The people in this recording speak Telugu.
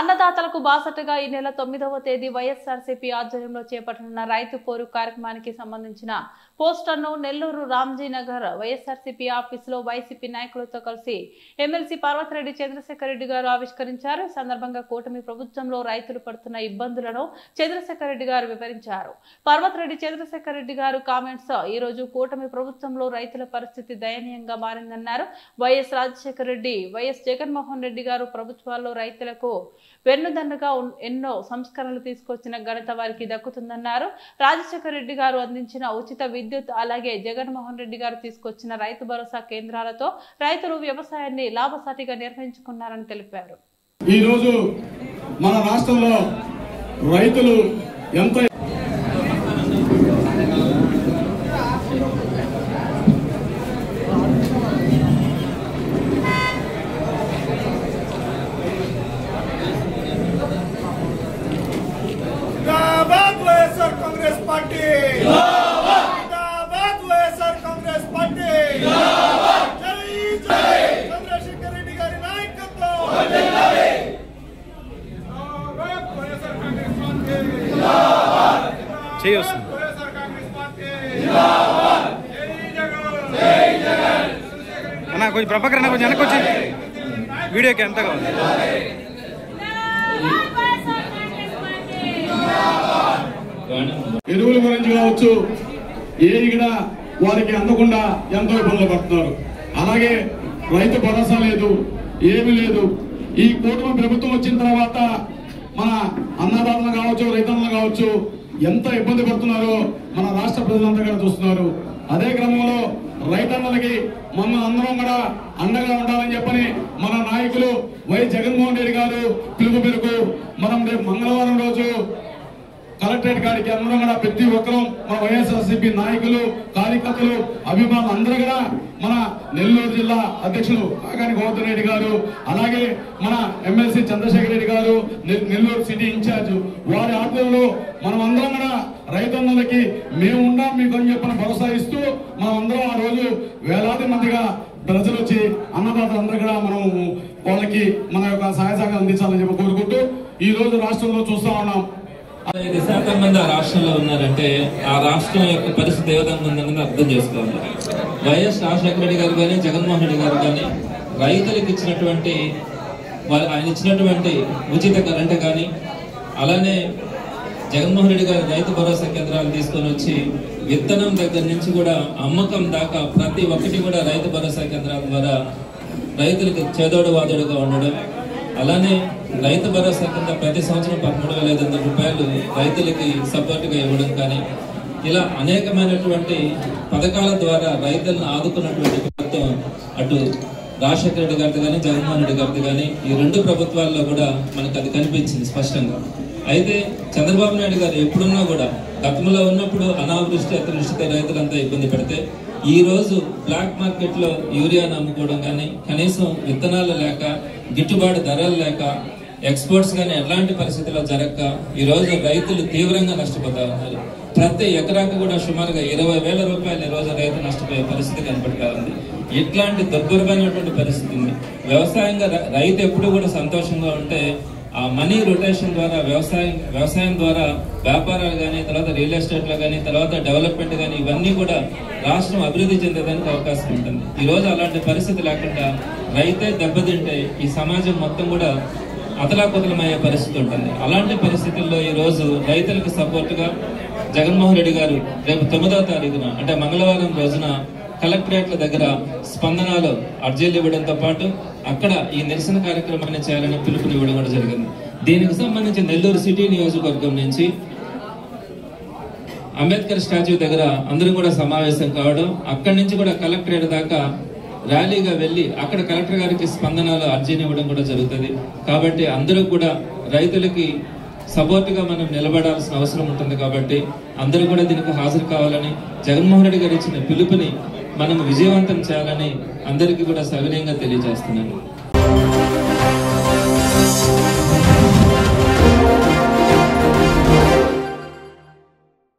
అన్నదాతలకు బాసటగా ఈ నెల 9వ తేదీ వైఎస్ఆర్సీపీ ఆధ్వర్యంలో చేపట్టనున్న రైతు పోరు కార్యక్రమానికి సంబంధించిన పోస్టర్ను నెల్లూరు రామ్జీనగర్ వైఎస్ఆర్సీపీ ఆఫీసులో వైసీపీ నాయకులతో కలిసి ఎమ్మెల్సీ పర్వతరెడ్డి చంద్రశేఖర్ రెడ్డి గారు ఆవిష్కరించారు. ఈ సందర్భంగా కూటమి ప్రభుత్వంలో రైతులు పడుతున్న ఇబ్బందులను చంద్రశేఖర్ రెడ్డి గారు వివరించారు. పర్వతరెడ్డి చంద్రశేఖర్ రెడ్డి గారు కామెంట్స్ ఈ రోజు కూటమి ప్రభుత్వంలో రైతుల పరిస్థితి దయనీయంగా మారిందన్నారు. వైఎస్ రాజశేఖర్ రెడ్డి, వైఎస్ జగన్మోహన్ రెడ్డి గారు ప్రభుత్వాల్లో రైతులకు వెన్నుదన్నుగా ఎన్నో సంస్కరణలు తీసుకొచ్చిన ఘనత వారికి దక్కుతుందన్నారు. రాజశేఖర్ రెడ్డి గారు అందించిన ఉచిత విద్యుత్, అలాగే జగన్మోహన్ రెడ్డి గారు తీసుకొచ్చిన రైతు భరోసా కేంద్రాలతో రైతులు వ్యవసాయాన్ని లాభసాటిగా నిర్వహించుకున్నారని తెలిపారు. ఈ రోజు మన రాష్ట్రంలో రైతులు ఎంత कांग्रेस पार्टी जिंदाबाद వైఎస్ఆర్ కాంగ్రెస్ పార్టీ जिंदाबाद जय जय చంద్రశేఖర్ రెడ్డి గారి నాయకత్వం వర్ధిల్లాలి जिंदाबाद వైఎస్ఆర్ కాంగ్రెస్ పార్టీ जिंदाबाद చేయొస్తుంది వైఎస్ఆర్ కాంగ్రెస్ పార్టీ जिंदाबाद జై జగన్ అన్న కొంచెం ప్రభాకర్ అన్న కొంచెం వెనక్కి వచ్చి వీడియోకి ఎంత కావాలి ఎరువుల గురించి కావచ్చు, ఇక్కడ వారికి అందకుండా ఎంతో ఇబ్బందులు పడుతున్నారు. అలాగే రైతు భరోసా లేదు, ఏమీ లేదు. ఈ కూటమి ప్రభుత్వం వచ్చిన తర్వాత మన అన్నదాతలు కావచ్చు, రైతన్నలు కావచ్చు ఎంత ఇబ్బంది పడుతున్నారో మన రాష్ట్ర ప్రజలంతా కూడా చూస్తున్నారు. అదే క్రమంలో రైతన్నలకి మన అందరం కూడా అండగా ఉండాలని చెప్పని మన నాయకులు వైఎస్ జగన్మోహన్ రెడ్డి గారు పిలుపు మేరకు మనం రేపు మంగళవారం రోజు కలెక్టరేట్ గారికి అందరం కూడా ప్రతి ఒక్కరూ మన వైఎస్ఆర్సీపీ నాయకులు, కార్యకర్తలు, అభిమానులు అందరూ కూడా మన నెల్లూరు జిల్లా అధ్యక్షులు కాకాని గోవర్ధన్ రెడ్డి గారు, అలాగే మన ఎమ్మెల్సీ చంద్రశేఖర్ రెడ్డి గారు, నెల్లూరు సిటీ ఇన్ఛార్జ్ వారి ఆధ్వర్యంలో మనం అందరం కూడా రైతన్నలకి మేము ఉన్నాం మీకు అని చెప్పిన భరోసా ఇస్తూ మనం అందరం ఆ రోజు వేలాది మందిగా ప్రజలు వచ్చి అన్నదాతలందరూ కూడా మనం వాళ్ళకి మన యొక్క సహాయ సహకారం అందించాలని చెప్పి కోరుకుంటూ ఈ రోజు రాష్ట్రంలో చూస్తా ఉన్నాం. 5% మంది ఆ రాష్ట్రంలో ఉన్నారంటే ఆ రాష్ట్రం యొక్క పరిస్థితి ఏ విధంగా ఉందన్నది అర్థం చేసుకోవాలి. వైఎస్ రాజశేఖర రెడ్డి గారు కానీ, జగన్మోహన్ రెడ్డి గారు కానీ రైతులకు ఇచ్చినటువంటి ఆయన ఇచ్చినటువంటి ఉచిత కరెంటు కానీ, అలానే జగన్మోహన్ రెడ్డి గారు రైతు భరోసా కేంద్రాలు తీసుకొని వచ్చి విత్తనం దగ్గర నుంచి కూడా అమ్మకం దాకా ప్రతి ఒక్కటి కూడా రైతు భరోసా కేంద్రాల ద్వారా రైతులకు చేదోడు వాదోడుగా ఉండడం, అలానే రైతు భరోసా కింద ప్రతి సంవత్సరం 13,500 రూపాయలు రైతులకి సపోర్ట్గా ఇవ్వడం కానీ, ఇలా అనేకమైనటువంటి పథకాల ద్వారా రైతులను ఆదుకున్నటువంటి ప్రభుత్వం అటు రాజశేఖర రెడ్డి గారిది కానీ, జగన్మోహన్ రెడ్డి గారిది కానీ ఈ రెండు ప్రభుత్వాల్లో కూడా మనకు అది కనిపించింది స్పష్టంగా. అయితే చంద్రబాబు నాయుడు గారు ఎప్పుడున్నా కూడా గతంలో ఉన్నప్పుడు అనావృష్టి అతివృష్టితో రైతులంతా ఇబ్బంది పడితే ఈ రోజు బ్లాక్ మార్కెట్ లో యూరియాను అమ్ముకోవడం కానీ, కనీసం విత్తనాలు లేక, గిట్టుబాటు ధరలు లేక, ఎక్స్పోర్ట్స్ కానీ ఎట్లాంటి పరిస్థితుల్లో జరగక ఈ రోజు రైతులు తీవ్రంగా నష్టపోతా ఉన్నారు. ప్రతి ఎకరాకు కూడా సుమారుగా 20,000 రూపాయలు ఈ రోజు రైతు నష్టపోయే పరిస్థితి కనపడతా ఉంది. ఇట్లాంటి దుర్భరమైనటువంటి పరిస్థితి ఉంది. వ్యవసాయంగా రైతు ఎప్పుడు కూడా సంతోషంగా ఉంటే ఆ మనీ రొటేషన్ ద్వారా వ్యవసాయం ద్వారా వ్యాపారాలు కానీ, తర్వాత రియల్ ఎస్టేట్ లో కానీ, తర్వాత డెవలప్మెంట్ కానీ ఇవన్నీ కూడా రాష్ట్రం అభివృద్ధి చెందేదానికి అవకాశం ఉంటుంది. ఈ రోజు అలాంటి పరిస్థితి లేకుండా రైతే దెబ్బతింటే ఈ సమాజం మొత్తం కూడా అతలాకుతలమయ్యే పరిస్థితి ఉంటుంది. అలాంటి పరిస్థితుల్లో ఈ రోజు రైతులకు సపోర్ట్ గా జగన్మోహన్ రెడ్డి గారు రేపు 9వ తారీఖున అంటే మంగళవారం రోజున కలెక్టరేట్ల దగ్గర స్పందనలో అర్జీలు ఇవ్వడంతో పాటు అక్కడ ఈ నిరసన కార్యక్రమాన్ని చేయాలని పిలుపునివ్వడం కూడా జరిగింది. దీనికి సంబంధించి నెల్లూరు సిటీ నియోజకవర్గం నుంచి అంబేద్కర్ స్టాచ్యూ దగ్గర అందరూ కూడా సమావేశం కావడం, అక్కడి నుంచి కూడా కలెక్టరేట్ దాకా ర్యాలీగా వెళ్లి అక్కడ కలెక్టర్ గారికి స్పందనలో అర్జీని ఇవ్వడం కూడా జరుగుతుంది. కాబట్టి అందరూ కూడా రైతులకి సపోర్ట్ గా మనం నిలబడాల్సిన అవసరం ఉంటుంది. కాబట్టి అందరూ కూడా దీనికి హాజరు కావాలని, జగన్మోహన్ రెడ్డి గారు ఇచ్చిన పిలుపుని మనం విజయవంతం చేయాలని అందరికీ కూడా సవినయంగా తెలియజేస్తున్నాను.